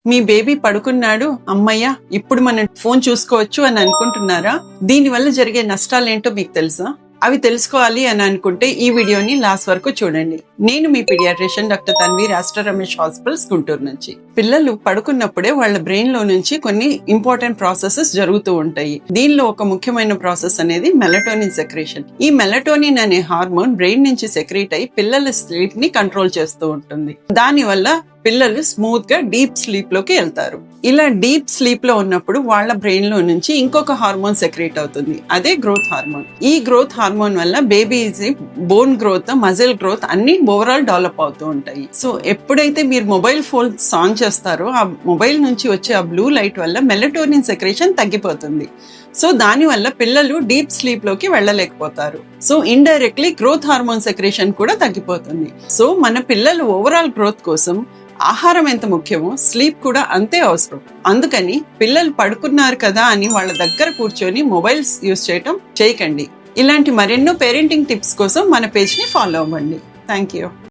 మీ baby పడుకున్నాడు, అమ్మయ్య ఇప్పుడు మనం ఫోన్ చూసుకోవచ్చు అని అనుకుంటున్నారా? దీనివల్ల జరిగే నష్టాలేంటో మీకు తెలుసా? అవి తెలుసుకోవాలి అని అనుకుంటే ఈ వీడియోని లాస్ట్ వరకు చూడండి. నేను మీ పీడియాట్రిషియన్ డాక్టర్ తన్వి, రాష్ట్ర రమేష్ హాస్పిటల్స్, గుంటూరు నుంచి. పిల్లలు పడుకున్నప్పుడే వాళ్ళ బ్రెయిన్ లో నుంచి కొన్ని ఇంపార్టెంట్ ప్రాసెసెస్ జరుగుతూ ఉంటాయి. దీనిలో ఒక ముఖ్యమైన ప్రాసెస్ అనేది మెలటోనిన్ సెక్రేషన్. ఈ మెలటోనిన్ అనే హార్మోన్ బ్రెయిన్ నుంచి సెక్రేట్ అయి పిల్లల స్లీప్ ని కంట్రోల్ చేస్తూ ఉంటుంది. దాని వల్ల పిల్లలు స్మూత్ గా డీప్ స్లీప్ లోకి వెళ్తారు. ఇలా డీప్ స్లీప్ లో ఉన్నప్పుడు వాళ్ళ బ్రెయిన్ లో నుంచి ఇంకొక హార్మోన్ సెక్రేట్ అవుతుంది, అదే గ్రోత్ హార్మోన్. ఈ గ్రోత్ హార్మోన్ వల్ల babies bone growth, muscle growth అన్ని ఓవరాల్ డెవలప్ అవుతూ ఉంటాయి. సో ఎప్పుడైతే మీరు మొబైల్ ఫోన్ ఆన్ చేస్తారో ఆ మొబైల్ నుంచి వచ్చే ఆ బ్లూ లైట్ వల్ల మెలటోనిన్ సెక్రేషన్ తగ్గిపోతుంది. సో దాని వల్ల పిల్లలు డీప్ స్లీప్ లోకి వెళ్ళలేకపోతారు. So indirectly growth hormone secretion కూడా తగ్గిపోతుంది. సో మన పిల్లలు ఓవరాల్ గ్రోత్ కోసం ఆహారం ఎంత ముఖ్యమో స్లీప్ కూడా అంతే అవసరం. అందుకని పిల్లలు పడుకున్నారు కదా అని వాళ్ళ దగ్గర కూర్చొని మొబైల్స్ యూజ్ చేయకండి. ఇలాంటి మరెన్నో పేరెంటింగ్ టిప్స్ కోసం మన పేజ్ ని ఫాలో అవ్వండి. Thank you.